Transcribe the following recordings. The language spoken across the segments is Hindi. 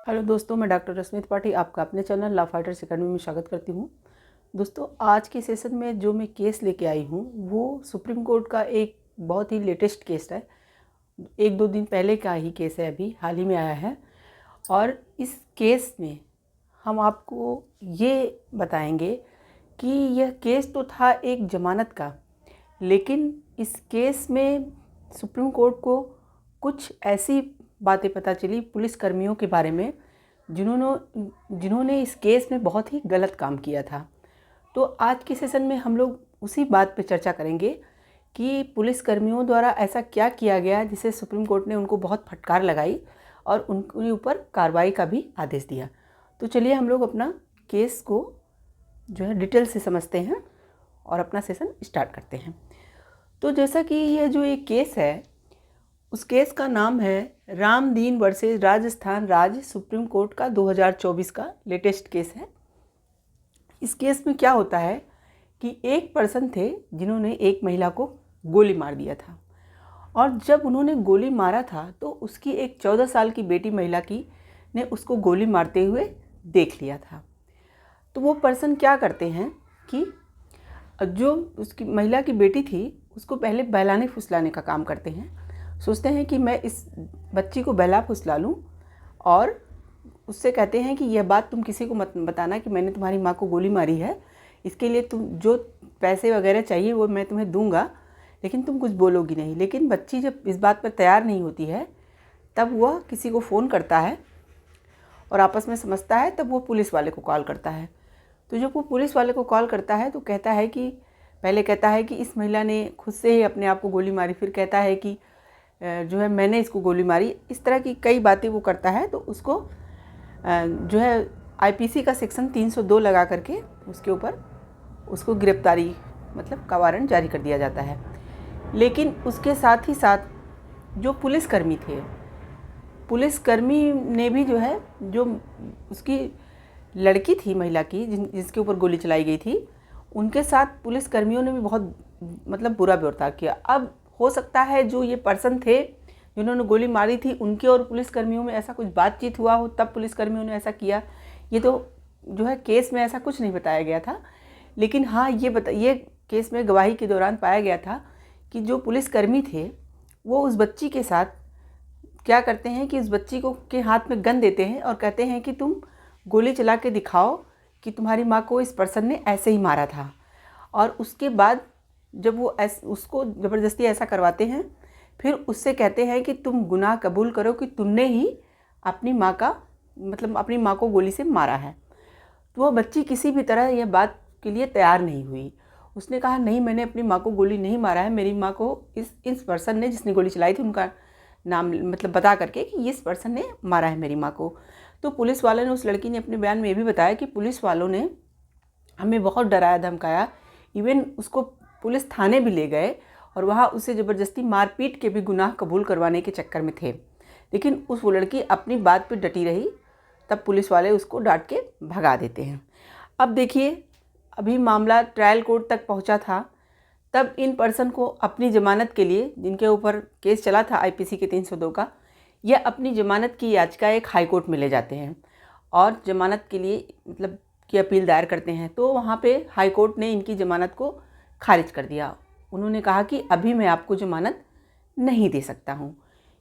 हेलो दोस्तों, मैं डॉक्टर रश्मि त्रिपाठी आपका अपने चैनल लव फाइटर्स अकेडमी में स्वागत करती हूँ। दोस्तों, आज के सेशन में जो मैं केस लेके आई हूँ वो सुप्रीम कोर्ट का एक बहुत ही लेटेस्ट केस है। 1-2 दिन पहले का ही केस है, अभी हाल ही में आया है। और इस केस में हम आपको ये बताएंगे कि यह केस तो था एक ज़मानत का, लेकिन इस केस में सुप्रीम कोर्ट को कुछ ऐसी बातें पता चली पुलिस कर्मियों के बारे में जिन्होंने इस केस में बहुत ही गलत काम किया था। तो आज के सेशन में हम लोग उसी बात पर चर्चा करेंगे कि पुलिस कर्मियों द्वारा ऐसा क्या किया गया जिसे सुप्रीम कोर्ट ने उनको बहुत फटकार लगाई और उनके ऊपर कार्रवाई का भी आदेश दिया। तो चलिए हम लोग अपना केस को जो है डिटेल से समझते हैं और अपना सेशन स्टार्ट करते हैं। तो जैसा कि यह जो एक केस है, उस केस का नाम है रामदीन वर्सेस राजस्थान राज्य सुप्रीम कोर्ट का 2024 का लेटेस्ट केस है। इस केस में क्या होता है कि एक पर्सन थे जिन्होंने एक महिला को गोली मार दिया था, और जब उन्होंने गोली मारा था तो उसकी एक 14 साल की बेटी महिला की ने उसको गोली मारते हुए देख लिया था। तो वो पर्सन क्या करते हैं कि जो उसकी महिला की बेटी थी उसको पहले बहलाने फुसलाने का काम करते हैं। सोचते हैं कि मैं इस बच्ची को बहला फुसला लूँ, और उससे कहते हैं कि यह बात तुम किसी को मत बताना कि मैंने तुम्हारी माँ को गोली मारी है। इसके लिए तुम जो पैसे वगैरह चाहिए वो मैं तुम्हें दूंगा, लेकिन तुम कुछ बोलोगी नहीं। लेकिन बच्ची जब इस बात पर तैयार नहीं होती है तब वह किसी को फ़ोन करता है और आपस में समझता है, तब वो पुलिस वाले को कॉल करता है। तो जब वो पुलिस वाले को कॉल करता है तो कहता है कि पहले कहता है कि इस महिला ने खुद से ही अपने आप को गोली मारी, फिर कहता है कि जो है मैंने इसको गोली मारी। इस तरह की कई बातें वो करता है। तो उसको जो है आईपीसी का सेक्शन 302 लगा करके उसके ऊपर उसको गिरफ्तारी मतलब का वारंट जारी कर दिया जाता है। लेकिन उसके साथ ही साथ जो पुलिसकर्मी थे, पुलिसकर्मी ने भी जो है जो उसकी लड़की थी महिला की जिसके ऊपर गोली चलाई गई थी, उनके साथ पुलिसकर्मियों ने भी बहुत मतलब बुरा बर्ताव किया। अब हो सकता है जो ये पर्सन थे जिन्होंने गोली मारी थी उनके और पुलिसकर्मियों में ऐसा कुछ बातचीत हुआ हो, तब पुलिसकर्मियों ने ऐसा किया। ये तो जो है केस में ऐसा कुछ नहीं बताया गया था, लेकिन हाँ ये केस में गवाही के दौरान पाया गया था कि जो पुलिसकर्मी थे वो उस बच्ची के साथ क्या करते हैं कि उस बच्ची को के हाथ में गन देते हैं और कहते हैं कि तुम गोली चला के दिखाओ कि तुम्हारी माँ को इस पर्सन ने ऐसे ही मारा था। और उसके बाद जब वो उसको ज़बरदस्ती ऐसा करवाते हैं, फिर उससे कहते हैं कि तुम गुनाह कबूल करो कि तुमने ही अपनी माँ का मतलब अपनी माँ को गोली से मारा है। तो वह बच्ची किसी भी तरह यह बात के लिए तैयार नहीं हुई। उसने कहा नहीं, मैंने अपनी माँ को गोली नहीं मारा है, मेरी माँ को इस पर्सन ने जिसने गोली चलाई थी उनका नाम मतलब बता करके कि इस पर्सन ने मारा है मेरी माँ को। तो पुलिस वाले ने, उस लड़की ने अपने बयान में ये भी बताया कि पुलिस वालों ने हमें बहुत डराया धमकाया, इवन उसको पुलिस थाने भी ले गए और वहाँ उसे ज़बरदस्ती मारपीट के भी गुनाह कबूल करवाने के चक्कर में थे। लेकिन वो लड़की अपनी बात पे डटी रही, तब पुलिस वाले उसको डांट के भगा देते हैं। अब देखिए, अभी मामला ट्रायल कोर्ट तक पहुंचा था, तब इन पर्सन को अपनी ज़मानत के लिए, जिनके ऊपर केस चला था आईपीसी के 302 का, यह अपनी ज़मानत की याचिका एक हाई कोर्ट में ले जाते हैं और ज़मानत के लिए मतलब की अपील दायर करते हैं। तो वहाँ पे हाई कोर्ट ने इनकी ज़मानत को खारिज कर दिया। उन्होंने कहा कि अभी मैं आपको ज़मानत नहीं दे सकता हूँ,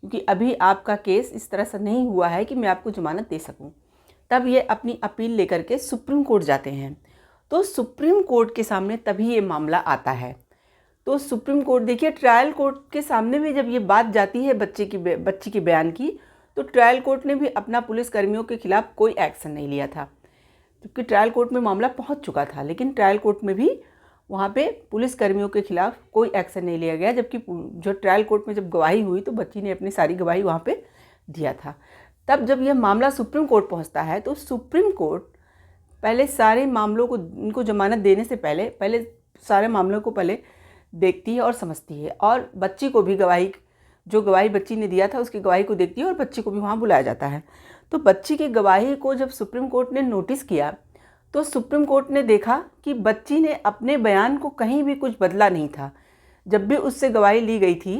क्योंकि अभी आपका केस इस तरह से नहीं हुआ है कि मैं आपको ज़मानत दे सकूँ। तब ये अपनी अपील लेकर के सुप्रीम कोर्ट जाते हैं। तो सुप्रीम कोर्ट के सामने तभी ये मामला आता है। तो सुप्रीम कोर्ट, देखिए, ट्रायल कोर्ट के सामने भी जब ये बात जाती है बच्ची की बयान की, तो ट्रायल कोर्ट ने भी अपना पुलिसकर्मियों के खिलाफ कोई एक्शन नहीं लिया था, क्योंकि ट्रायल कोर्ट में मामला पहुंच चुका था। लेकिन ट्रायल कोर्ट में भी वहाँ पे पुलिसकर्मियों के खिलाफ कोई एक्शन नहीं लिया गया, जबकि जो ट्रायल कोर्ट में जब गवाही हुई तो बच्ची ने अपनी सारी गवाही वहाँ पे दिया था। तब जब यह मामला सुप्रीम कोर्ट पहुँचता है तो सुप्रीम कोर्ट पहले सारे मामलों को, इनको ज़मानत देने से पहले सारे मामलों को पहले देखती है और समझती है, और बच्ची को भी जो गवाही बच्ची ने दिया था उसकी गवाही को देखती है और बच्ची को भी वहाँ बुलाया जाता है। तो बच्ची की गवाही को जब सुप्रीम कोर्ट ने नोटिस किया तो सुप्रीम कोर्ट ने देखा कि बच्ची ने अपने बयान को कहीं भी कुछ बदला नहीं था। जब भी उससे गवाही ली गई थी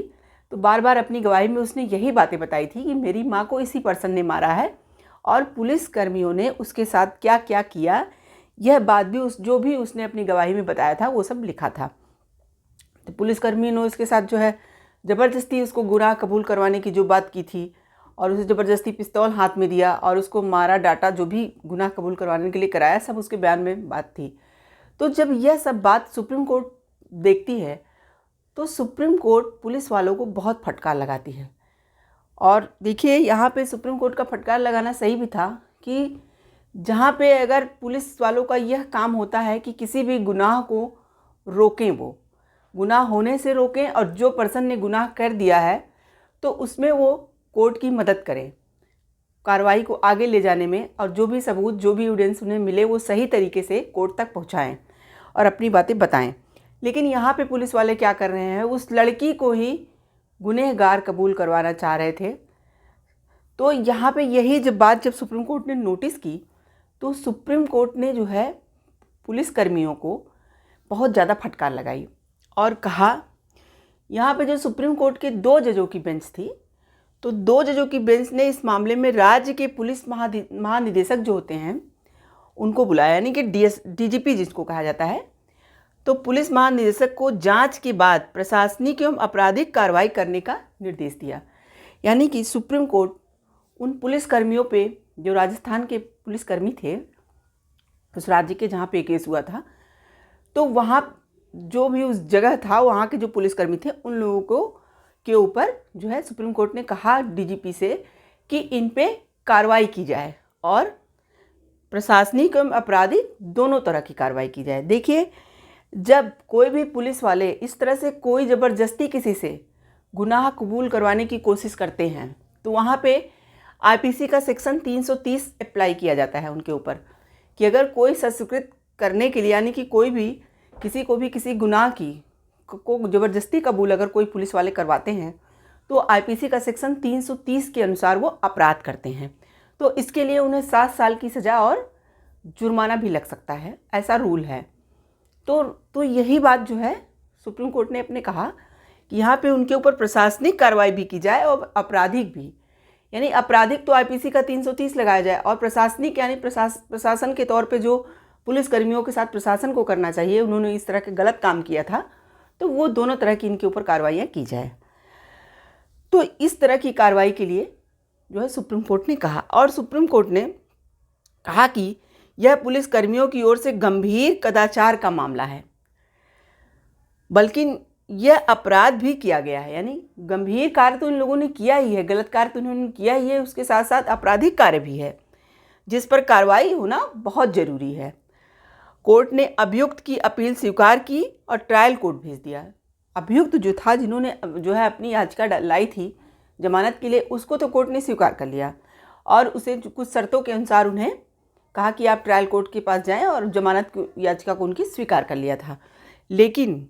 तो बार बार अपनी गवाही में उसने यही बातें बताई थी कि मेरी माँ को इसी पर्सन ने मारा है और पुलिस कर्मियों ने उसके साथ क्या क्या किया, यह बात भी जो भी उसने अपनी गवाही में बताया था वो सब लिखा था। तो पुलिसकर्मी ने उसके साथ जो है ज़बरदस्ती उसको गुनाह कबूल करवाने की जो बात की थी और उसे ज़बरदस्ती पिस्तौल हाथ में दिया और उसको मारा डांटा, जो भी गुनाह कबूल करवाने के लिए कराया, सब उसके बयान में बात थी। तो जब यह सब बात सुप्रीम कोर्ट देखती है तो सुप्रीम कोर्ट पुलिस वालों को बहुत फटकार लगाती है। और देखिए यहाँ पे सुप्रीम कोर्ट का फटकार लगाना सही भी था कि जहाँ पे अगर पुलिस वालों का यह काम होता है कि किसी भी गुनाह को रोकें, वो गुनाह होने से रोकें, और जो पर्सन ने गुनाह कर दिया है तो उसमें वो कोर्ट की मदद करें कार्रवाई को आगे ले जाने में, और जो भी सबूत, जो भी एविडेंस उन्हें मिले वो सही तरीके से कोर्ट तक पहुंचाएं और अपनी बातें बताएं। लेकिन यहाँ पे पुलिस वाले क्या कर रहे हैं, उस लड़की को ही गुनहगार कबूल करवाना चाह रहे थे। तो यहाँ पे यही जब सुप्रीम कोर्ट ने नोटिस की तो सुप्रीम कोर्ट ने जो है पुलिस कर्मियों को बहुत ज़्यादा फटकार लगाई और कहा, यहाँ पे जो सुप्रीम कोर्ट के 2 जजों की बेंच थी, तो 2 जजों की बेंच ने इस मामले में राज्य के पुलिस महानिदेशक जो होते हैं उनको बुलाया, यानी कि डीजीपी जिसको कहा जाता है। तो पुलिस महानिदेशक को जांच के बाद प्रशासनिक एवं आपराधिक कार्रवाई करने का निर्देश दिया। यानी कि सुप्रीम कोर्ट उन पुलिसकर्मियों पे, जो राजस्थान के पुलिसकर्मी थे उस राज्य के जहाँ पे केस हुआ था, तो वहाँ जो भी उस जगह था वहाँ के जो पुलिसकर्मी थे उन लोगों को के ऊपर जो है सुप्रीम कोर्ट ने कहा डीजीपी से कि इन पे कार्रवाई की जाए और प्रशासनिक एवं आपराधिक दोनों तरह की कार्रवाई की जाए। देखिए, जब कोई भी पुलिस वाले इस तरह से कोई ज़बरदस्ती किसी से गुनाह कबूल करवाने की कोशिश करते हैं तो वहाँ पे आईपीसी का सेक्शन 330 अप्लाई किया जाता है उनके ऊपर, कि अगर कोई सत्कृत करने के लिए, यानी कि कोई भी किसी को भी किसी गुनाह को ज़बरदस्ती कबूल अगर कोई पुलिस वाले करवाते हैं तो आईपीसी का सेक्शन 330 के अनुसार वो अपराध करते हैं। तो इसके लिए उन्हें 7 साल की सज़ा और जुर्माना भी लग सकता है, ऐसा रूल है। तो यही बात जो है सुप्रीम कोर्ट ने अपने कहा कि यहाँ पे उनके ऊपर प्रशासनिक कार्रवाई भी की जाए और आपराधिक भी, यानी आपराधिक तो आईपीसी का 330 लगाया जाए और प्रशासनिक यानी प्रशासन के तौर पे जो पुलिस कर्मियों के साथ प्रशासन को करना चाहिए, उन्होंने इस तरह के गलत काम किया था तो वो दोनों तरह की इनके ऊपर कार्रवाइयाँ की जाए। तो इस तरह की कार्रवाई के लिए जो है सुप्रीम कोर्ट ने कहा, और सुप्रीम कोर्ट ने कहा कि यह पुलिस कर्मियों की ओर से गंभीर कदाचार का मामला है, बल्कि यह अपराध भी किया गया है, यानी गंभीर कार्य तो इन लोगों ने किया ही है, गलत कार्य तो इन्होंने किया ही है, उसके साथ साथ आपराधिक कार्य भी है जिस पर कार्रवाई होना बहुत ज़रूरी है। कोर्ट ने अभियुक्त की अपील स्वीकार की और ट्रायल कोर्ट भेज दिया। अभियुक्त जो था, जिन्होंने जो है अपनी याचिका लाई थी जमानत के लिए, उसको तो कोर्ट ने स्वीकार कर लिया और उसे कुछ शर्तों के अनुसार उन्हें कहा कि आप ट्रायल कोर्ट के पास जाएं, और जमानत याचिका को उनकी स्वीकार कर लिया था। लेकिन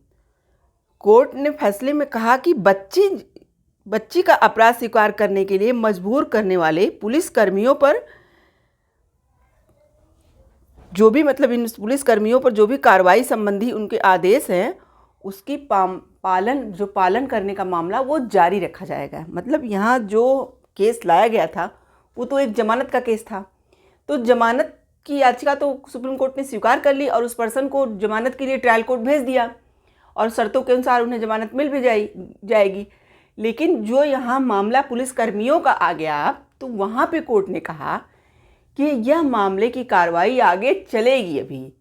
कोर्ट ने फैसले में कहा कि बच्ची का अपराध स्वीकार करने के लिए मजबूर करने वाले पुलिस कर्मियों पर जो भी इन पुलिस कर्मियों पर जो भी कार्रवाई संबंधी उनके आदेश हैं उसकी पालन करने का मामला वो जारी रखा जाएगा। मतलब यहाँ जो केस लाया गया था वो तो एक जमानत का केस था, तो जमानत की याचिका तो सुप्रीम कोर्ट ने स्वीकार कर ली और उस पर्सन को जमानत के लिए ट्रायल कोर्ट भेज दिया और शर्तों के अनुसार उन्हें जमानत मिल भी जाएगी। लेकिन जो यहाँ मामला पुलिस कर्मियों का आ गया, तो वहाँ पे कोर्ट ने कहा कि यह मामले की कार्रवाई आगे चलेगी। अभी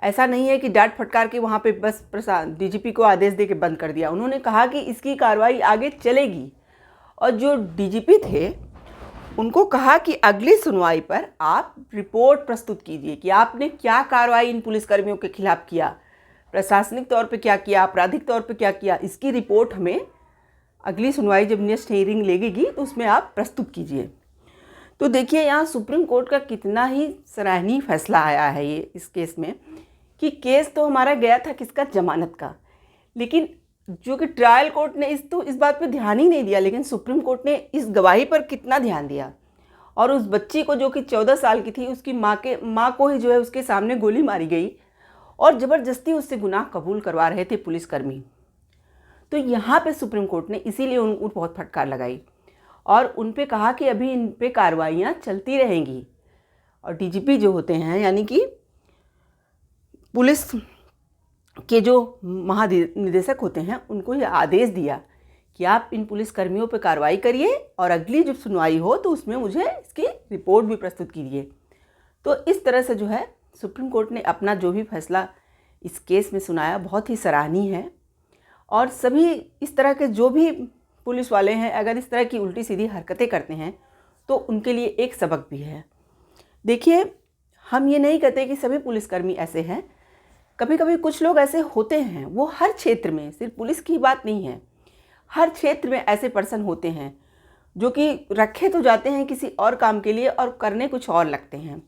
ऐसा नहीं है कि डांट फटकार के वहाँ पे बस डीजीपी को आदेश दे के बंद कर दिया। उन्होंने कहा कि इसकी कार्रवाई आगे चलेगी, और जो डीजीपी थे उनको कहा कि अगली सुनवाई पर आप रिपोर्ट प्रस्तुत कीजिए कि आपने क्या कार्रवाई इन पुलिसकर्मियों के खिलाफ किया, प्रशासनिक तौर पे क्या किया, आपराधिक तौर पे क्या किया, इसकी रिपोर्ट हमें अगली सुनवाई जब नेक्स्ट हियरिंग लगेगी तो उसमें आप प्रस्तुत कीजिए। तो देखिए यहाँ सुप्रीम कोर्ट का कितना ही सराहनीय फैसला आया है ये इस केस में, कि केस तो हमारा गया था किसका, जमानत का, लेकिन जो कि ट्रायल कोर्ट ने इस बात पे ध्यान ही नहीं दिया, लेकिन सुप्रीम कोर्ट ने इस गवाही पर कितना ध्यान दिया। और उस बच्ची को जो कि 14 साल की थी, उसकी माँ को ही जो है उसके सामने गोली मारी गई और ज़बरदस्ती उससे गुनाह कबूल करवा रहे थे पुलिसकर्मी। तो यहाँ पे सुप्रीम कोर्ट ने इसीलिए उनको बहुत फटकार लगाई और उन पे कहा कि अभी इन पे कार्रवाइयाँ चलती रहेंगी। और डीजीपी जो होते हैं, यानी कि पुलिस के जो महानिदेशक होते हैं, उनको ये आदेश दिया कि आप इन पुलिसकर्मियों पर कार्रवाई करिए और अगली जब सुनवाई हो तो उसमें मुझे इसकी रिपोर्ट भी प्रस्तुत कीजिए। तो इस तरह से जो है सुप्रीम कोर्ट ने अपना जो भी फैसला इस केस में सुनाया बहुत ही सराहनीय है। और सभी इस तरह के जो भी पुलिस वाले हैं, अगर इस तरह की उल्टी सीधी हरकतें करते हैं तो उनके लिए एक सबक भी है। देखिए, हम ये नहीं कहते कि सभी पुलिसकर्मी ऐसे हैं, कभी कभी कुछ लोग ऐसे होते हैं। वो हर क्षेत्र में, सिर्फ पुलिस की बात नहीं है, हर क्षेत्र में ऐसे पर्सन होते हैं जो कि रखे तो जाते हैं किसी और काम के लिए और करने कुछ और लगते हैं।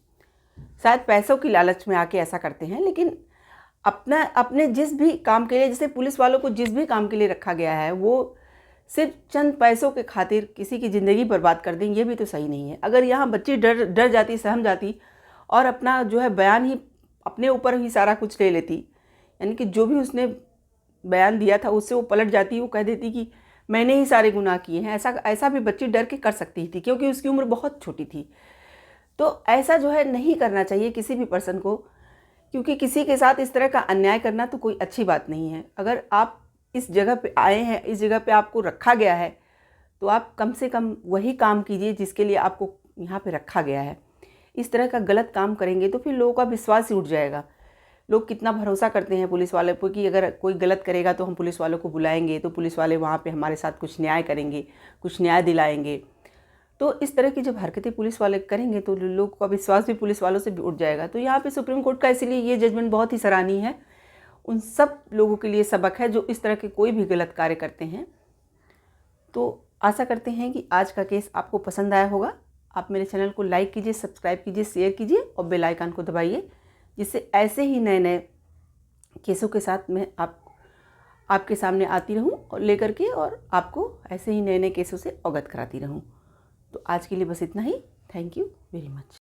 शायद पैसों की लालच में आके ऐसा करते हैं, लेकिन अपने जिस भी काम के लिए, जैसे पुलिस वालों को जिस भी काम के लिए रखा गया है, वो सिर्फ चंद पैसों के खातिर किसी की ज़िंदगी बर्बाद कर दें, ये भी तो सही नहीं है। अगर यहाँ बच्ची डर जाती, सहम जाती और अपना जो है बयान ही अपने ऊपर ही सारा कुछ ले लेती, यानी कि जो भी उसने बयान दिया था उससे वो पलट जाती, वो कह देती कि मैंने ही सारे गुनाह किए हैं, ऐसा भी बच्ची डर के कर सकती थी, क्योंकि उसकी उम्र बहुत छोटी थी। तो ऐसा जो है नहीं करना चाहिए किसी भी पर्सन को, क्योंकि किसी के साथ इस तरह का अन्याय करना तो कोई अच्छी बात नहीं है। अगर आप इस जगह पे आए हैं, इस जगह पे आपको रखा गया है, तो आप कम से कम वही काम कीजिए जिसके लिए आपको यहाँ पे रखा गया है। इस तरह का गलत काम करेंगे तो फिर लोगों का विश्वास ही उठ जाएगा। लोग कितना भरोसा करते हैं पुलिस वाले पर कि अगर कोई गलत करेगा तो हम पुलिस वालों को बुलाएंगे, तो पुलिस वाले वहाँ पे हमारे साथ कुछ न्याय करेंगे, कुछ न्याय दिलाएंगे। तो इस तरह की जब हरकतें पुलिस वाले करेंगे तो लोगों का विश्वास भी पुलिस वालों से भी उठ जाएगा। तो यहाँ पे सुप्रीम कोर्ट का इसीलिए ये जजमेंट बहुत ही सराहनीय है। उन सब लोगों के लिए सबक है जो इस तरह के कोई भी गलत कार्य करते हैं। तो आशा करते हैं कि आज का केस आपको पसंद आया होगा। आप मेरे चैनल को लाइक कीजिए, सब्सक्राइब कीजिए, शेयर कीजिए और बेल आइकन को दबाइए, जिससे ऐसे ही नए नए केसों के साथ मैं आपके सामने आती रहूं और लेकर के, और आपको ऐसे ही नए नए केसों से अवगत कराती रहूं। तो आज के लिए बस इतना ही। Thank you very much.